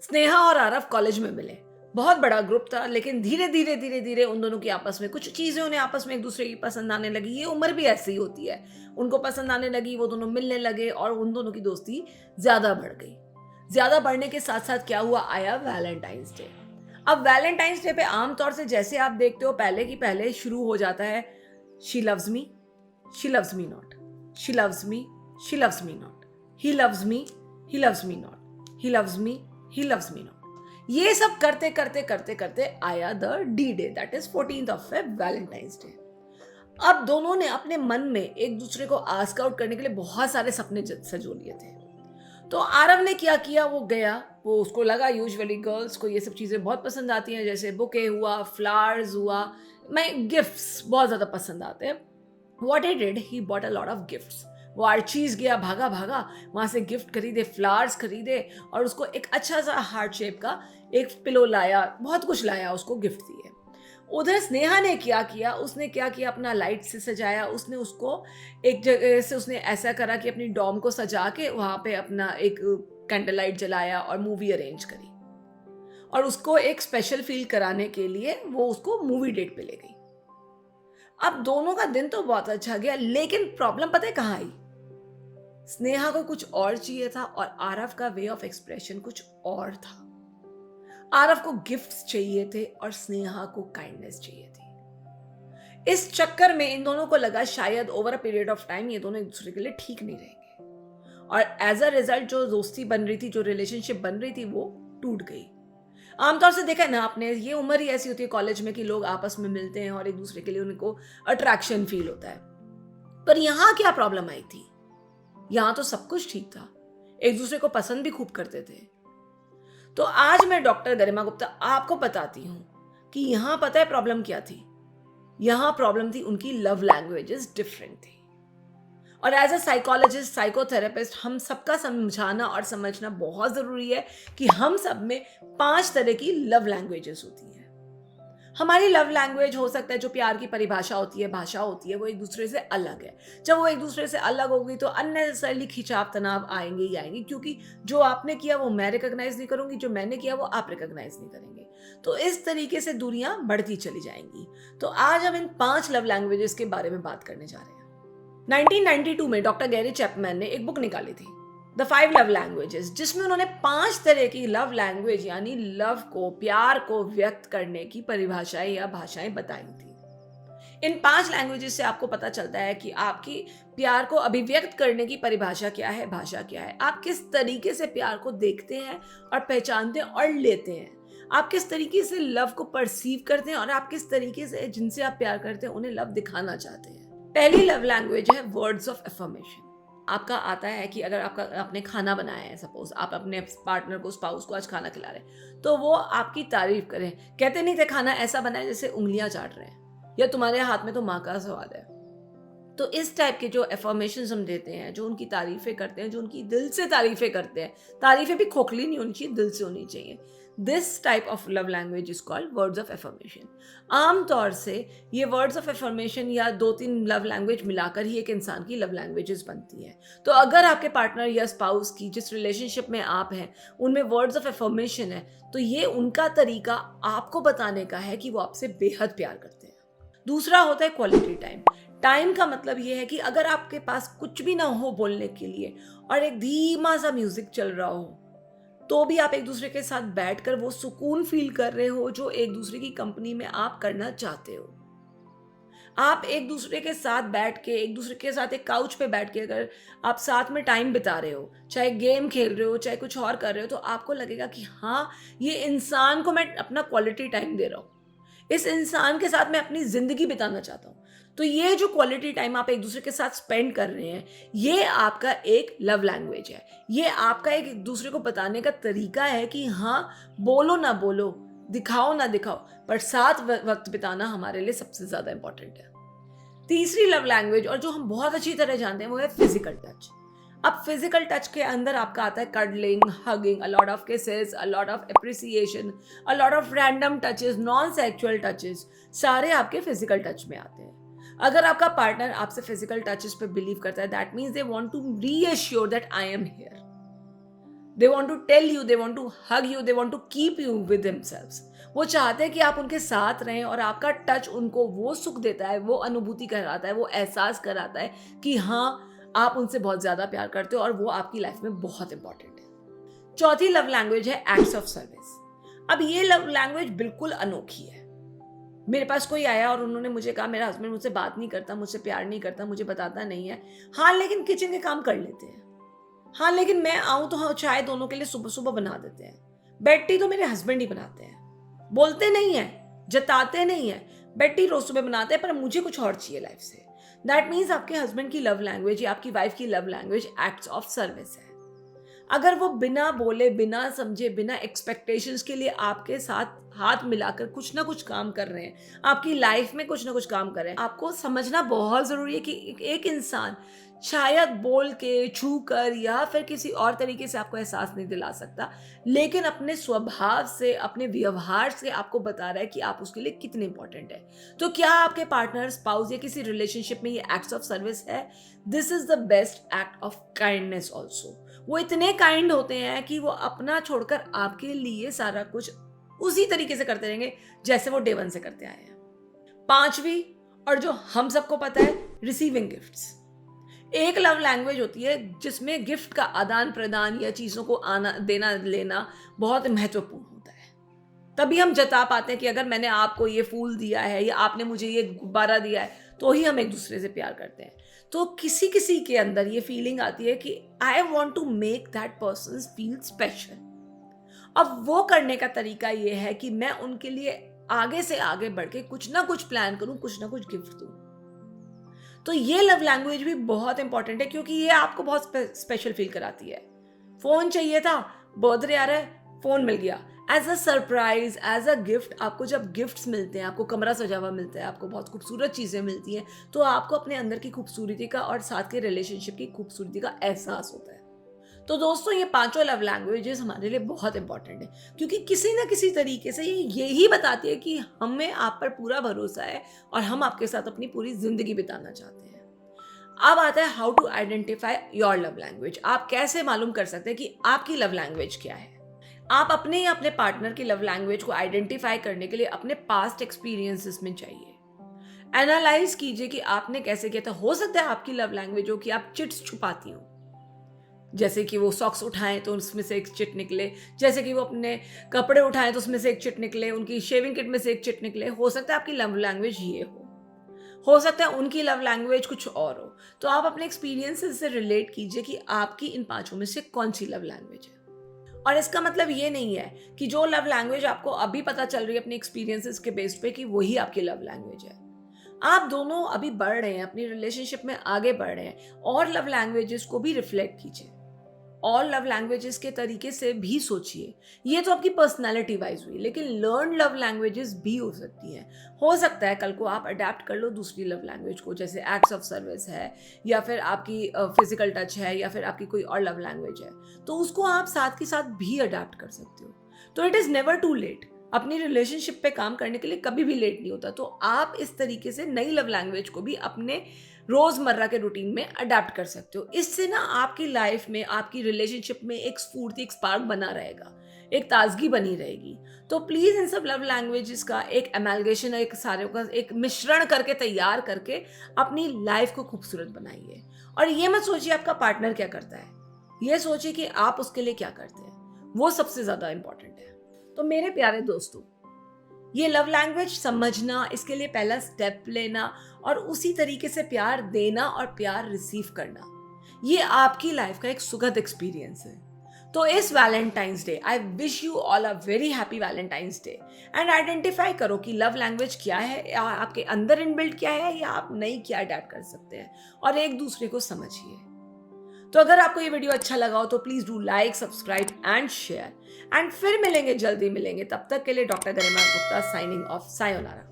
स्नेहा और आरव कॉलेज में मिले। बहुत बड़ा ग्रुप था, लेकिन धीरे धीरे उन दोनों की आपस में कुछ चीजें उन्हें आपस में एक दूसरे की पसंद आने लगी। ये उम्र भी ऐसी ही होती है। उनको पसंद आने लगी, वो दोनों मिलने लगे और उन दोनों की दोस्ती ज्यादा बढ़ गई। ज्यादा बढ़ने के साथ साथ क्या हुआ, आया वैलेंटाइंस डे। अब वैलेंटाइंस डे पे आमतौर से जैसे आप देखते हो, पहले की पहले शुरू हो जाता है, she loves me, she loves me not, she loves me, she loves me not, he loves me, he loves me not, he loves me, he loves me not. ये सब करते करते करते करते आया the D day, that is 14th of Feb, Valentine's day. अब दोनों ने अपने मन में एक दूसरे को आस्क आउट करने के लिए बहुत सारे सपने सजो लिए थे। तो आरव ने क्या किया, वो गया, वो उसको लगा यूजुअली गर्ल्स को ये सब चीज़ें बहुत पसंद आती हैं, जैसे बुके हुआ, फ्लावर्स हुआ, मैं गिफ्ट्स बहुत ज़्यादा पसंद आते हैं। What he did, he bought a lot of gifts. वो आर्चीज गया, भागा भागा, वहां से गिफ्ट खरीदे, फ्लावर्स खरीदे और उसको एक अच्छा सा हार्ट शेप का एक पिलो लाया, बहुत कुछ लाया, उसको गिफ्ट दिए। उधर स्नेहा ने क्या किया, उसने क्या किया, अपना लाइट से सजाया। उसने उसको एक जगह से उसने ऐसा करा कि अपनी डॉम को सजा के वहां पे अपना एक कैंडल लाइट जलाया और मूवी अरेंज करी, और उसको एक स्पेशल फील कराने के लिए वो उसको मूवी डेट पे ले गई। अब दोनों का दिन तो बहुत अच्छा गया, लेकिन प्रॉब्लम पता है कहाँ आई? स्नेहा को कुछ और चाहिए था और आरव का वे ऑफ एक्सप्रेशन कुछ और था। आरव को गिफ्ट्स चाहिए थे और स्नेहा को काइंडनेस चाहिए थी। इस चक्कर में इन दोनों को लगा शायद over a period of time ये दोनों एक दूसरे के लिए ठीक नहीं रहेंगे, और एज अ रिजल्ट जो दोस्ती बन रही थी, जो रिलेशनशिप बन रही थी, वो टूट गई। आमतौर से देखा है ना आपने, ये उम्र ही ऐसी होती है कॉलेज में कि लोग आपस में मिलते हैं और एक दूसरे के लिए उनको अट्रैक्शन फील होता है। पर यहां क्या प्रॉब्लम आई थी? यहां तो सब कुछ ठीक था, एक दूसरे को पसंद भी खूब करते थे। तो आज मैं डॉक्टर गरिमा गुप्ता आपको बताती हूं कि यहां पता है प्रॉब्लम क्या थी। यहां प्रॉब्लम थी उनकी लव लैंग्वेजेस डिफरेंट थी। और एज अ साइकोलॉजिस्ट, साइकोथेरेपिस्ट, हम सबका समझाना और समझना बहुत जरूरी है कि हम सब में 5 तरह की लव लैंग्वेजेस होती हैं। हमारी लव लैंग्वेज हो सकता है, जो प्यार की परिभाषा होती है, भाषा होती है, वो एक दूसरे से अलग है। जब वो एक दूसरे से अलग होगी तो अननेसेसरली खिंचाव तनाव आएंगे ही आएंगे, क्योंकि जो आपने किया वो मैं रिकॉग्नाइज नहीं करूंगी, जो मैंने किया वो आप रिकॉग्नाइज नहीं करेंगे। तो इस तरीके से दूरियां बढ़ती चली जाएंगी। तो आज हम इन 5 लव लैंग्वेजेस के बारे में बात करने जा रहे हैं। 1992 में डॉक्टर गैरी चैपमैन ने एक बुक निकाली थी, द 5 लव लैंग्वेजेस, जिसमें उन्होंने 5 तरह की लव लैंग्वेज यानी लव को, प्यार को व्यक्त करने की परिभाषाएं या भाषाएं बताई थी। इन 5 लैंग्वेजेस से आपको पता चलता है कि आपकी प्यार को अभिव्यक्त करने की परिभाषा क्या है, भाषा क्या है, आप किस तरीके से प्यार को देखते हैं और पहचानते हैं और लेते हैं, आप किस तरीके से लव को परसीव करते हैं, और आप किस तरीके से जिनसे आप प्यार करते हैं उन्हें लव दिखाना चाहते हैं। पहली लव लैंग्वेज है वर्ड्स ऑफ अफर्मेशन। आपका आता है कि अगर आपने खाना बनाया है, सपोज आप अपने पार्टनर को, स्पाउस को आज खाना खिला रहे हैं, तो वो आपकी तारीफ करें। कहते नहीं थे खाना ऐसा बना है जैसे उंगलियां चाट रहे हैं, या तुम्हारे हाथ में तो माँ का स्वाद है। तो इस टाइप के जो एफर्मेशंस हम देते हैं, जो उनकी तारीफें करते हैं, जो उनकी दिल से तारीफें करते हैं, तारीफें भी खोखली नहीं होनी चाहिए, दिल से होनी चाहिए। This type of love language is called words of affirmation. आमतौर से ये वर्ड्स ऑफ एफर्मेशन या 2-3 लव लैंग्वेज मिलाकर ही एक इंसान की लव लैंग्वेजेस बनती है। तो अगर आपके पार्टनर या स्पाउस की, जिस रिलेशनशिप में आप हैं, उनमें वर्ड्स ऑफ एफर्मेशन है, तो ये उनका तरीका आपको बताने का है कि वो आपसे बेहद प्यार करते हैं। दूसरा होता है क्वालिटी टाइम। टाइम का मतलब ये है कि अगर आपके पास कुछ भी ना हो बोलने के लिए और एक धीमा सा म्यूजिक चल रहा हो, तो भी आप एक दूसरे के साथ बैठकर वो सुकून फील कर रहे हो जो एक दूसरे की कंपनी में आप करना चाहते हो। आप एक दूसरे के साथ बैठ के, एक दूसरे के साथ एक काउच पे बैठ के अगर आप साथ में टाइम बिता रहे हो, चाहे गेम खेल रहे हो, चाहे कुछ और कर रहे हो, तो आपको लगेगा कि हाँ, ये इंसान को मैं अपना क्वालिटी टाइम दे रहा हूँ, इस इंसान के साथ मैं अपनी जिंदगी बिताना चाहता हूँ। तो ये जो क्वालिटी टाइम आप एक दूसरे के साथ स्पेंड कर रहे हैं, ये आपका एक लव लैंग्वेज है। ये आपका एक दूसरे को बताने का तरीका है कि हाँ, बोलो ना बोलो, दिखाओ ना दिखाओ, पर साथ वक्त बिताना हमारे लिए सबसे ज्यादा इंपॉर्टेंट है। तीसरी लव लैंग्वेज, और जो हम बहुत अच्छी तरह जानते हैं, वो है फिजिकल टच। अब फिजिकल टच के अंदर आपका आता है cuddling, hugging, a lot of kisses, a lot of appreciation, a lot of random touches, non sexual touches, सारे आपके फिजिकल टच में आते हैं। अगर आपका पार्टनर आपसे फिजिकल टचेस पे बिलीव करता है, that means they want to reassure that I am here, they want to tell you, they want to hug you, they want to keep you with himselves. वो चाहते हैं कि आप उनके साथ रहें और आपका टच उनको वो सुख देता है, वो अनुभूति कराता है, वो एहसास कराता है कि हाँ, आप उनसे बहुत ज़्यादा प्यार करते हो और वो आपकी लाइफ में बहुत इंपॉर्टेंट है। चौथी लव लैंग्वेज है एक्ट्स ऑफ सर्विस। अब ये लव लैंग्वेज बिल्कुल अनोखी है। मेरे पास कोई आया और उन्होंने मुझे कहा मेरा हस्बैंड मुझसे बात नहीं करता, मुझसे प्यार नहीं करता, मुझे बताता नहीं है, हाँ लेकिन किचन के काम कर लेते हैं, हाँ लेकिन मैं आऊँ तो हाँ चाय दोनों के लिए सुबह सुबह बना देते हैं, बेड टी तो मेरे हस्बैंड ही बनाते हैं, बोलते नहीं है, जताते नहीं है, बेड टी रोज सुबह बनाते हैं, पर मुझे कुछ और चाहिए लाइफ से। दैट मीन्स आपके हस्बैंड की लव लैंग्वेज या आपकी वाइफ की love language acts of service है। अगर वो बिना बोले, बिना समझे, बिना एक्सपेक्टेशंस के लिए आपके साथ हाथ मिलाकर कुछ ना कुछ काम कर रहे हैं, आपकी लाइफ में कुछ ना कुछ काम कर रहे हैं, आपको समझना बहुत ज़रूरी है कि एक इंसान शायद बोल के, छू कर या फिर किसी और तरीके से आपको एहसास नहीं दिला सकता, लेकिन अपने स्वभाव से, अपने व्यवहार से आपको बता रहा है कि आप उसके लिए कितने इंपॉर्टेंट है। तो क्या आपके पार्टनर, स्पाउस या किसी रिलेशनशिप में ये एक्ट्स ऑफ सर्विस है? This is the best act of kindness also. वो इतने काइंड होते हैं कि वो अपना छोड़कर आपके लिए सारा कुछ उसी तरीके से करते रहेंगे जैसे वो डे वन से करते आए हैं। पांचवी, और जो हम सबको पता है, रिसीविंग गिफ्ट्स। एक लव लैंग्वेज होती है जिसमें गिफ्ट का आदान प्रदान या चीज़ों को आना देना लेना बहुत महत्वपूर्ण होता है। तभी हम जता पाते हैं कि अगर मैंने आपको ये फूल दिया है या आपने मुझे ये गुब्बारा दिया है तो ही हम एक दूसरे से प्यार करते हैं। तो किसी किसी के अंदर ये फीलिंग आती है कि I want to make that person feel special. अब वो करने का तरीका ये है कि मैं उनके लिए आगे से आगे बढ़ के कुछ ना कुछ प्लान करूं, कुछ ना कुछ गिफ्ट दूं। तो ये लव लैंग्वेज भी बहुत इंपॉर्टेंट है क्योंकि ये आपको बहुत स्पेशल फील कराती है। फोन चाहिए था, बर्थडे आ रहा है, फोन मिल गया। As a surprise, as a gift, आपको जब गिफ्ट्स मिलते हैं, आपको कमरा सजा हुआ मिलता है, आपको बहुत खूबसूरत चीज़ें मिलती हैं, तो आपको अपने अंदर की खूबसूरती का और साथ के रिलेशनशिप की खूबसूरती का एहसास होता है। तो दोस्तों, ये पांचों लव लैंग्वेजेस हमारे लिए बहुत इंपॉर्टेंट है क्योंकि किसी ना किसी तरीके से ये यही बताती है कि हमें आप पर पूरा भरोसा है और हम आपके साथ अपनी पूरी जिंदगी बिताना चाहते हैं। अब आता है how to identify your love language. आप कैसे मालूम कर सकते हैं कि आपकी लव लैंग्वेज क्या है? आप अपने या अपने पार्टनर की लव लैंग्वेज को आइडेंटिफाई करने के लिए अपने पास्ट एक्सपीरियंसेस में चाहिए एनालाइज कीजिए कि आपने कैसे किया था। हो सकता है आपकी लव लैंग्वेज हो कि आप चिट्स छुपाती हो, जैसे कि वो सॉक्स उठाएं तो उसमें से एक चिट निकले, जैसे कि वो अपने कपड़े उठाएं तो उसमें से एक चिट निकले, उनकी शेविंग किट में से एक चिट निकले। हो सकता है आपकी लव लैंग्वेज ये हो सकता है उनकी लव लैंग्वेज कुछ और हो। तो आप अपने एक्सपीरियंसेस से रिलेट कीजिए कि आपकी इन पांचों में से कौन सी लव लैंग्वेज है। और इसका मतलब ये नहीं है कि जो लव लैंग्वेज आपको अभी पता चल रही है अपने एक्सपीरियंसेस के बेस पे कि वही आपकी लव लैंग्वेज है। आप दोनों अभी बढ़ रहे हैं, अपनी रिलेशनशिप में आगे बढ़ रहे हैं, और लव लैंग्वेजेस को भी रिफ्लेक्ट कीजिए और लव लैंग्वेजेस के तरीके से भी सोचिए। ये तो आपकी पर्सनालिटी वाइज हुई, लेकिन लर्न लव लैंग्वेजेस भी हो सकती हैं। हो सकता है कल को आप अडेप्ट कर लो दूसरी लव लैंग्वेज को, जैसे एक्ट्स ऑफ सर्विस है या फिर आपकी फिजिकल टच है या फिर आपकी कोई और लव लैंग्वेज है, तो उसको आप साथ के साथ भी अडेप्ट कर सकते हो। तो it is never too late. अपनी रिलेशनशिप पे काम करने के लिए कभी भी लेट नहीं होता। तो आप इस तरीके से नई लव लैंग्वेज को भी अपने रोजमर्रा के रूटीन में अडेप्ट कर सकते हो। इससे ना आपकी लाइफ में, आपकी रिलेशनशिप में एक स्फूर्ति, एक स्पार्क बना रहेगा, एक ताजगी बनी रहेगी। तो प्लीज इन सब लव लैंग्वेजेस का एक एमैलगेशन, एक सारे का एक मिश्रण करके तैयार करके अपनी लाइफ को खूबसूरत बनाइए। और ये मत सोचिए आपका पार्टनर क्या करता है, ये सोचिए कि आप उसके लिए क्या करते हैं। वो सबसे ज्यादा इंपॉर्टेंट है। तो मेरे प्यारे दोस्तों, ये लव लैंग्वेज समझना, इसके लिए पहला स्टेप लेना और उसी तरीके से प्यार देना और प्यार रिसीव करना, ये आपकी लाइफ का एक सुखद एक्सपीरियंस है। तो इस Valentine's day I wish you all a very happy Valentine's day. And identify करो कि लव लैंग्वेज क्या है, या आपके अंदर इनबिल्ट क्या है, या आप नई क्या अडैप्ट कर सकते हैं, और एक दूसरे को समझिए। तो अगर आपको ये वीडियो अच्छा लगा हो तो please do like, subscribe and share. And फिर मिलेंगे, जल्दी मिलेंगे। तब तक के लिए डॉक्टर गरिमा गुप्ता साइनिंग ऑफ। सायोनारा।